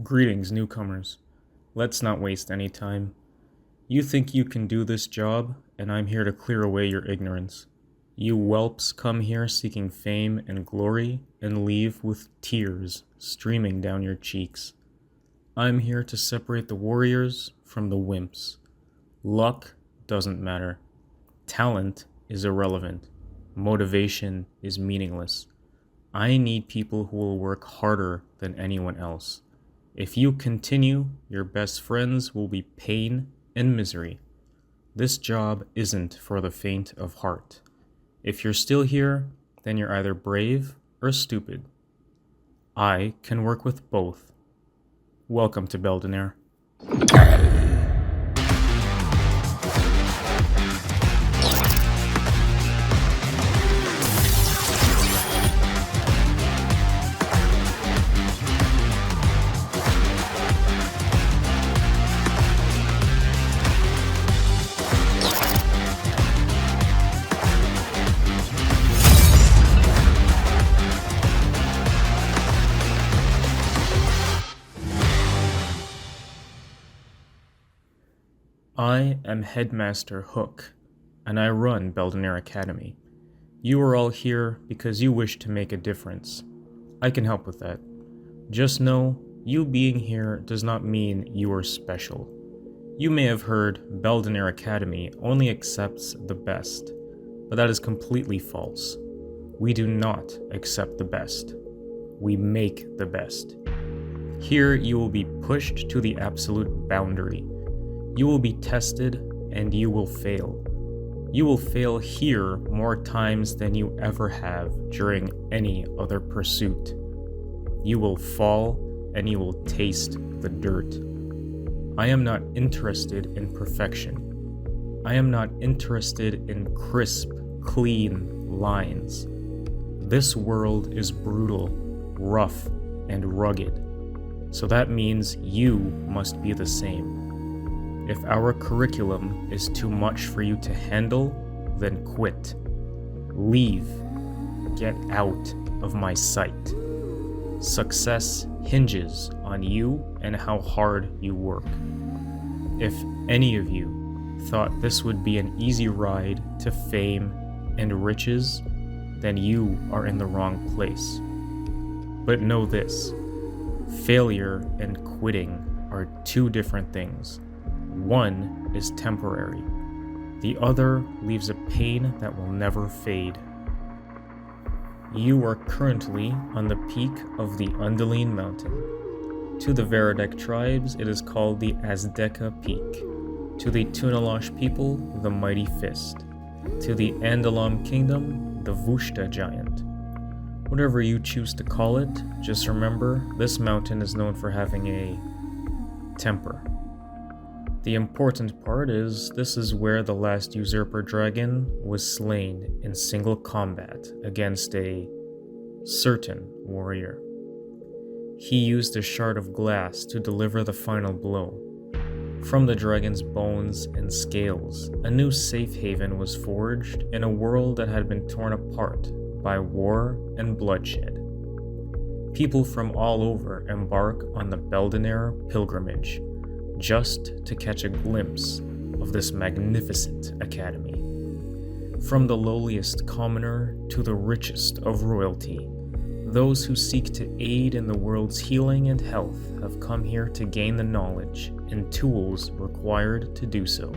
Greetings, newcomers. Let's not waste any time. You think you can do this job, and I'm here to clear away your ignorance. You whelps come here seeking fame and glory and leave with tears streaming down your cheeks. I'm here to separate the warriors from the wimps. Luck doesn't matter. Talent is irrelevant. Motivation is meaningless. I need people who will work harder than anyone else. If you continue, your best friends will be pain and misery. This job isn't for the faint of heart. If you're still here, then you're either brave or stupid. I can work with both. Welcome to Belldanare. I am Headmaster Hook, and I run Belldanare Academy. You are all here because you wish to make a difference. I can help with that. Just know, you being here does not mean you are special. You may have heard Belldanare Academy only accepts the best, but that is completely false. We do not accept the best. We make the best. Here you will be pushed to the absolute boundary. You will be tested and you will fail. You will fail here more times than you ever have during any other pursuit. You will fall and you will taste the dirt. I am not interested in perfection. I am not interested in crisp, clean lines. This world is brutal, rough, and rugged. So that means you must be the same. If our curriculum is too much for you to handle, then quit. Leave. Get out of my sight. Success hinges on you and how hard you work. If any of you thought this would be an easy ride to fame and riches, then you are in the wrong place. But know this, failure and quitting are two different things. One is temporary. The other leaves a pain that will never fade. You are currently on the peak of the Undaline Mountain. To the Veradek tribes, it is called the Azteca Peak. To the Tunalash people, the Mighty Fist. To the Andalam Kingdom, the Vushta Giant. Whatever you choose to call it, just remember this mountain is known for having a temper. The important part is this is where the last usurper dragon was slain in single combat against a certain warrior. He used a shard of glass to deliver the final blow. From the dragon's bones and scales, a new safe haven was forged in a world that had been torn apart by war and bloodshed. People from all over embark on the Belldanare pilgrimage, just to catch a glimpse of this magnificent academy. From the lowliest commoner to the richest of royalty, those who seek to aid in the world's healing and health have come here to gain the knowledge and tools required to do so.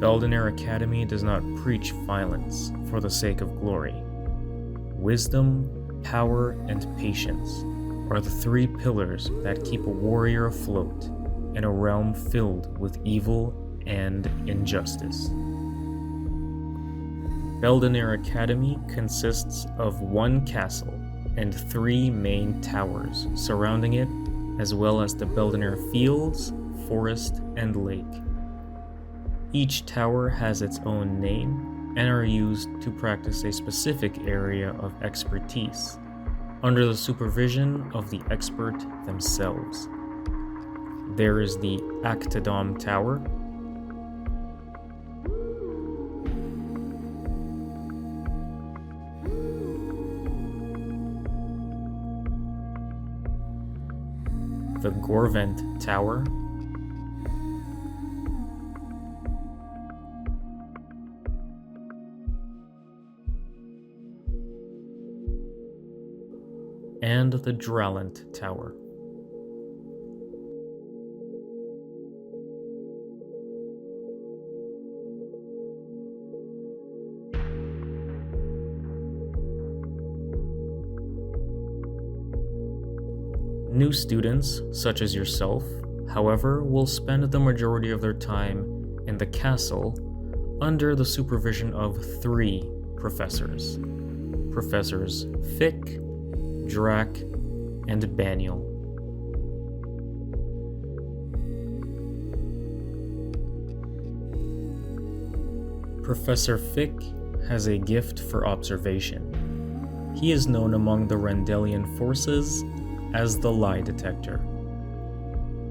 Belldanare Academy does not preach violence for the sake of glory. Wisdom, power, and patience are the three pillars that keep a warrior afloat in a realm filled with evil and injustice. Belldanare Academy consists of one castle and three main towers surrounding it, as well as the Belldanare fields, forest, and lake. Each tower has its own name and are used to practice a specific area of expertise, under the supervision of the expert themselves. There is the Actadom Tower, the Gorvent Tower, and the Dralent Tower. New students, such as yourself, however, will spend the majority of their time in the castle under the supervision of 3 professors. Professors Fick, Drac, and Baniel. Professor Fick has a gift for observation. He is known among the Rendelian forces as the lie detector.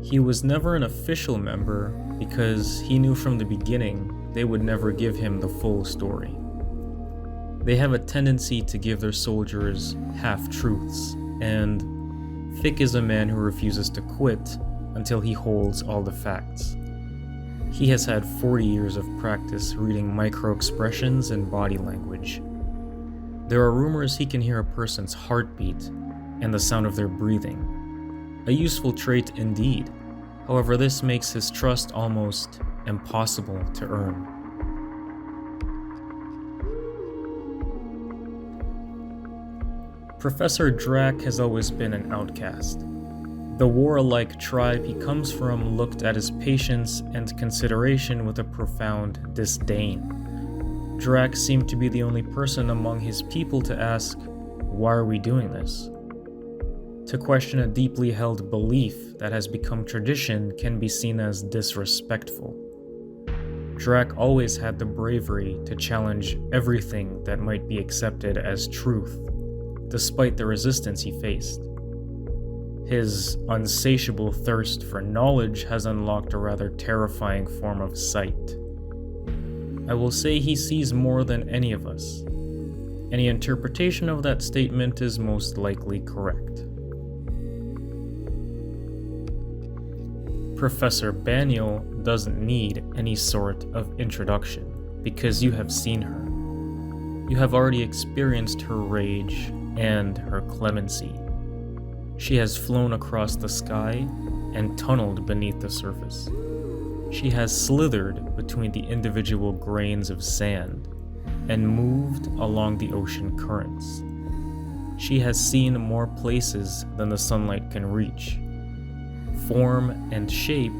He was never an official member because he knew from the beginning they would never give him the full story. They have a tendency to give their soldiers half-truths, and Fick is a man who refuses to quit until he holds all the facts. He has had 40 years of practice reading micro-expressions and body language. There are rumors he can hear a person's heartbeat and the sound of their breathing. A useful trait indeed. However, this makes his trust almost impossible to earn. Professor Drac has always been an outcast. The warlike tribe he comes from looked at his patience and consideration with a profound disdain. Drac seemed to be the only person among his people to ask, "Why are we doing this?" To question a deeply held belief that has become tradition can be seen as disrespectful. Drac always had the bravery to challenge everything that might be accepted as truth, despite the resistance he faced. His insatiable thirst for knowledge has unlocked a rather terrifying form of sight. I will say he sees more than any of us. Any interpretation of that statement is most likely correct. Professor Baniel doesn't need any sort of introduction, because you have seen her. You have already experienced her rage and her clemency. She has flown across the sky and tunneled beneath the surface. She has slithered between the individual grains of sand and moved along the ocean currents. She has seen more places than the sunlight can reach. Form and shape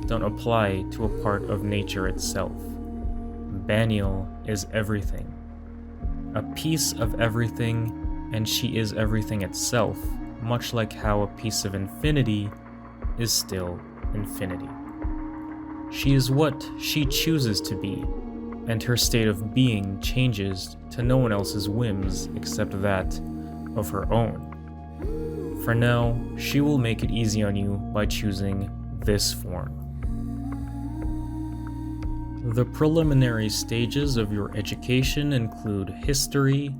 don't apply to a part of nature itself. Baniel is everything. A piece of everything, and she is everything itself, much like how a piece of infinity is still infinity. She is what she chooses to be, and her state of being changes to no one else's whims except that of her own. For now, she will make it easy on you by choosing this form. The preliminary stages of your education include history,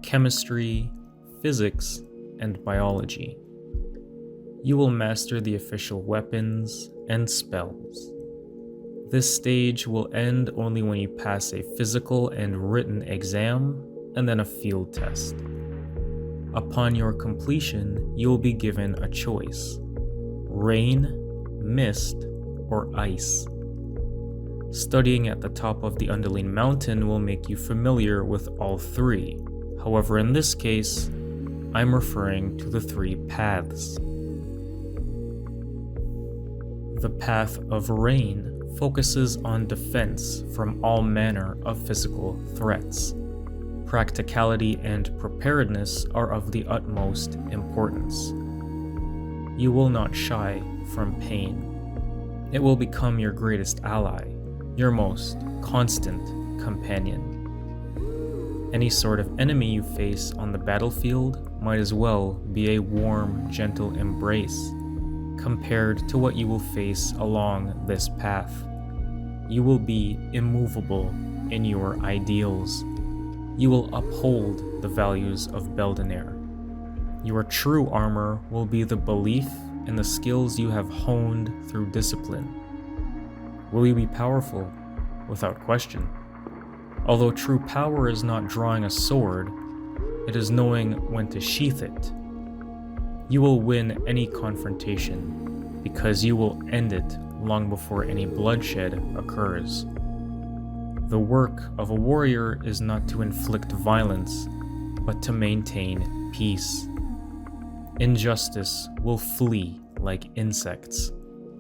chemistry, physics, and biology. You will master the official weapons and spells. This stage will end only when you pass a physical and written exam, and then a field test. Upon your completion, you will be given a choice: rain, mist, or ice. Studying at the top of the Underling Mountain will make you familiar with all 3. However, in this case, I'm referring to the 3 paths. The path of rain focuses on defense from all manner of physical threats. Practicality and preparedness are of the utmost importance. You will not shy from pain. It will become your greatest ally, your most constant companion. Any sort of enemy you face on the battlefield might as well be a warm, gentle embrace compared to what you will face along this path. You will be immovable in your ideals. You will uphold the values of Belldanare. Your true armor will be the belief in the skills you have honed through discipline. Will you be powerful? Without question. Although true power is not drawing a sword, it is knowing when to sheath it. You will win any confrontation, because you will end it long before any bloodshed occurs. The work of a warrior is not to inflict violence, but to maintain peace. Injustice will flee like insects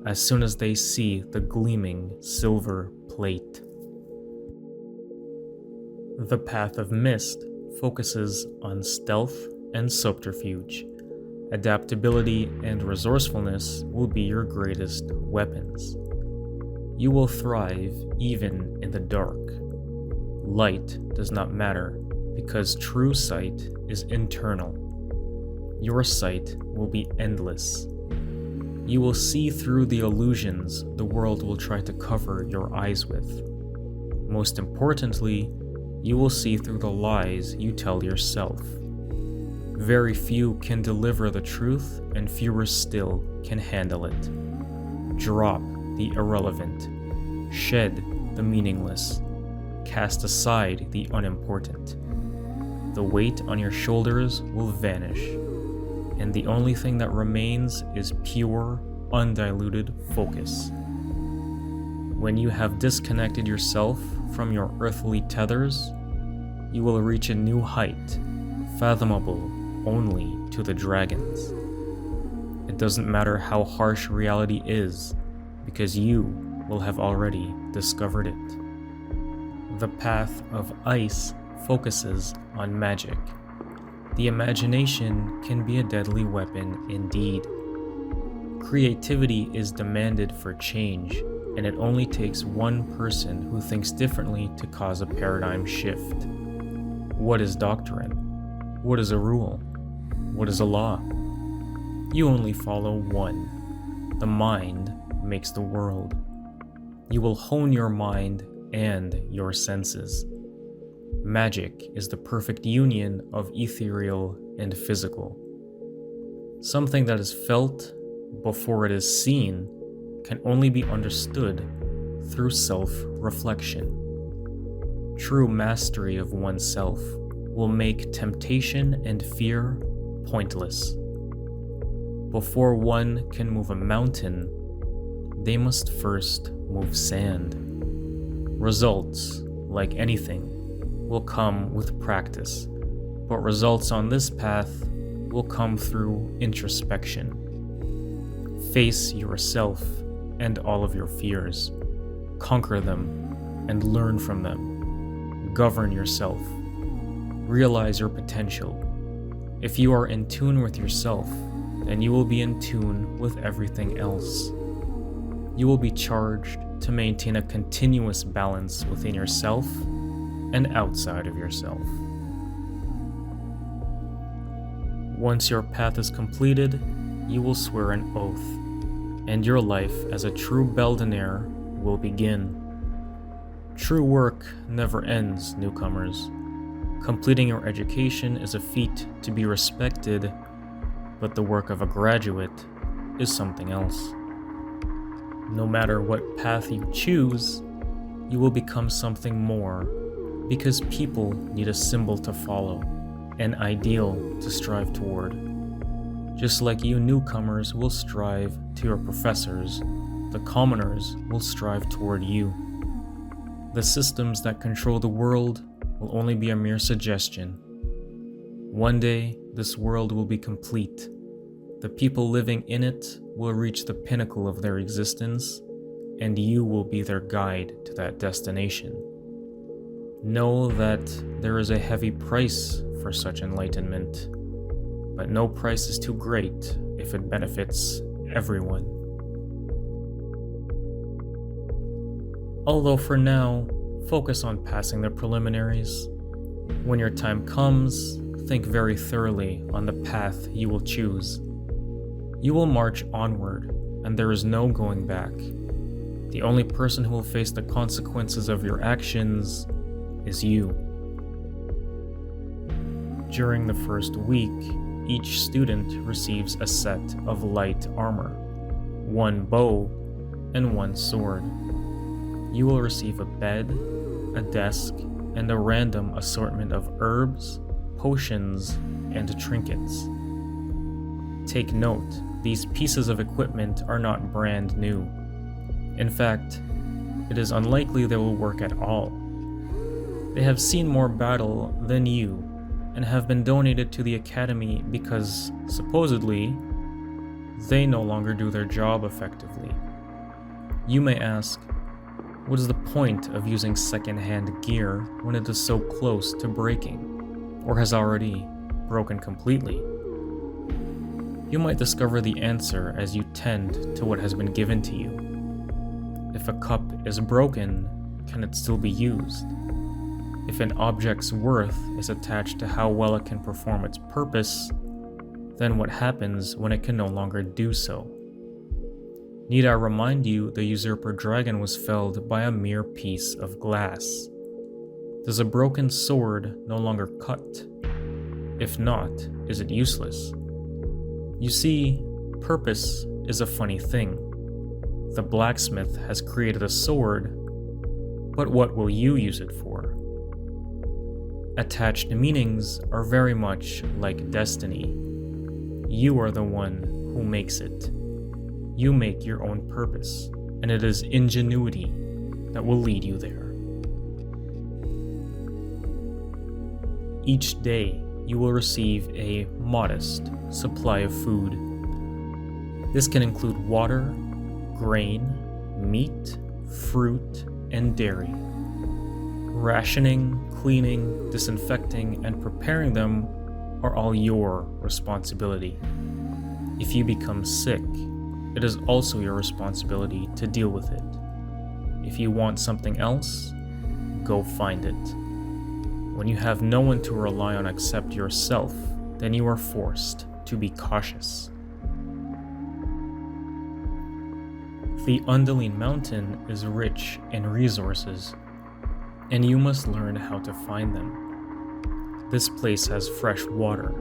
as soon as they see the gleaming silver plate. The Path of Mist focuses on stealth and subterfuge. Adaptability and resourcefulness will be your greatest weapons. You will thrive even in the dark. Light does not matter because true sight is internal. Your sight will be endless. You will see through the illusions the world will try to cover your eyes with. Most importantly, you will see through the lies you tell yourself. Very few can deliver the truth, and fewer still can handle it. Drop the irrelevant. Shed the meaningless. Cast aside the unimportant. The weight on your shoulders will vanish, and the only thing that remains is pure, undiluted focus. When you have disconnected yourself from your earthly tethers, you will reach a new height, fathomable only to the dragons. It doesn't matter how harsh reality is, because you will have already discovered it. The Path of Ice focuses on magic. The imagination can be a deadly weapon indeed. Creativity is demanded for change, and it only takes one person who thinks differently to cause a paradigm shift. What is doctrine? What is a rule? What is a law? You only follow one. The mind makes the world. You will hone your mind and your senses. Magic is the perfect union of ethereal and physical. Something that is felt before it is seen can only be understood through self-reflection. True mastery of oneself will make temptation and fear pointless. Before one can move a mountain, they must first move sand. Results, like anything, will come with practice, but results on this path will come through introspection. Face yourself and all of your fears. Conquer them and learn from them. Govern yourself. Realize your potential. If you are in tune with yourself, then you will be in tune with everything else. You will be charged to maintain a continuous balance within yourself and outside of yourself. Once your path is completed, you will swear an oath, and your life as a true Belldanare will begin. True work never ends, newcomers. Completing your education is a feat to be respected, but the work of a graduate is something else. No matter what path you choose, you will become something more, because people need a symbol to follow, an ideal to strive toward. Just like you newcomers will strive to your professors, the commoners will strive toward you. The systems that control the world will only be a mere suggestion. One day, this world will be complete. The people living in it will reach the pinnacle of their existence, and you will be their guide to that destination. Know that there is a heavy price for such enlightenment, but no price is too great if it benefits everyone. Although for now, focus on passing the preliminaries. When your time comes, think very thoroughly on the path you will choose. You will march onward, and there is no going back. The only person who will face the consequences of your actions is you. During the first week, each student receives a set of light armor, one bow, and one sword. You will receive a bed, a desk, and a random assortment of herbs, potions, and trinkets. Take note, these pieces of equipment are not brand new. In fact, it is unlikely they will work at all. They have seen more battle than you and have been donated to the Academy because, supposedly, they no longer do their job effectively. You may ask, what is the point of using second-hand gear when it is so close to breaking, or has already broken completely? You might discover the answer as you tend to what has been given to you. If a cup is broken, can it still be used? If an object's worth is attached to how well it can perform its purpose, then what happens when it can no longer do so? Need I remind you the usurper dragon was felled by a mere piece of glass? Does a broken sword no longer cut? If not, is it useless? You see, purpose is a funny thing. The blacksmith has created a sword, but what will you use it for? Attached meanings are very much like destiny. You are the one who makes it. You make your own purpose, and it is ingenuity that will lead you there. Each day, you will receive a modest supply of food. This can include water, grain, meat, fruit, and dairy. Rationing, cleaning, disinfecting, and preparing them are all your responsibility. If you become sick, it is also your responsibility to deal with it. If you want something else, go find it. When you have no one to rely on except yourself, then you are forced to be cautious. The Undaline Mountain is rich in resources, and you must learn how to find them. This place has fresh water,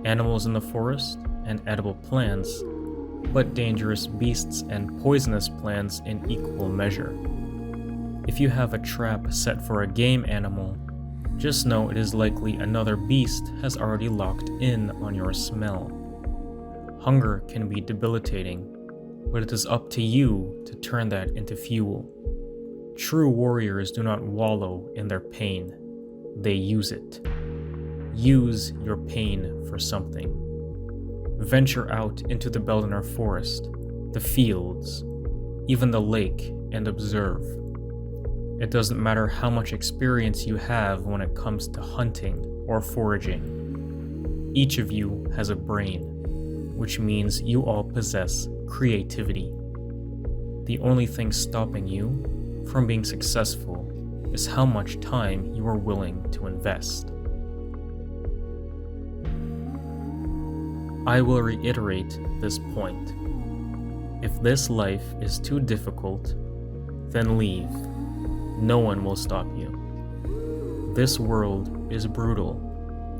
animals in the forest, and edible plants, but dangerous beasts and poisonous plants in equal measure. If you have a trap set for a game animal, just know it is likely another beast has already locked in on your smell. Hunger can be debilitating, but it is up to you to turn that into fuel. True warriors do not wallow in their pain, they use it. Use your pain for something. Venture out into the Belldanare forest, the fields, even the lake, and observe. It doesn't matter how much experience you have when it comes to hunting or foraging. Each of you has a brain, which means you all possess creativity. The only thing stopping you from being successful is how much time you are willing to invest. I will reiterate this point. If this life is too difficult, then leave. No one will stop you. This world is brutal,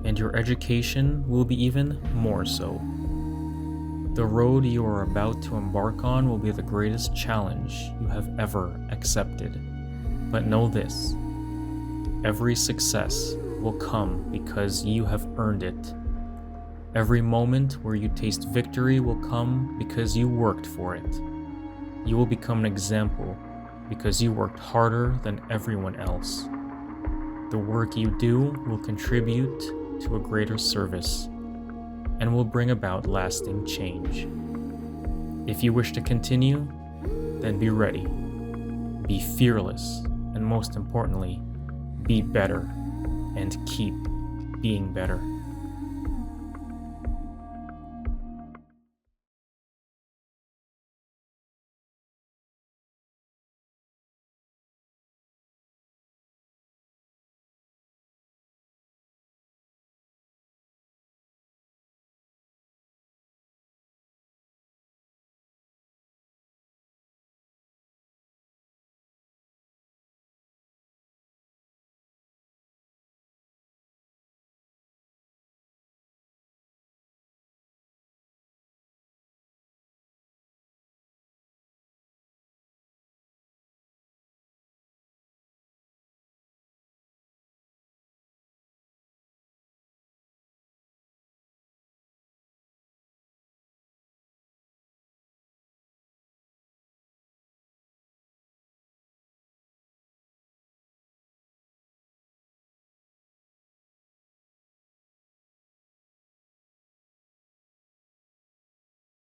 and your education will be even more so. The road you are about to embark on will be the greatest challenge you have ever accepted. But know this, every success will come because you have earned it. Every moment where you taste victory will come because you worked for it. You will become an example because you worked harder than everyone else. The work you do will contribute to a greater service and will bring about lasting change. If you wish to continue, then be ready. Be fearless, and most importantly, be better and keep being better.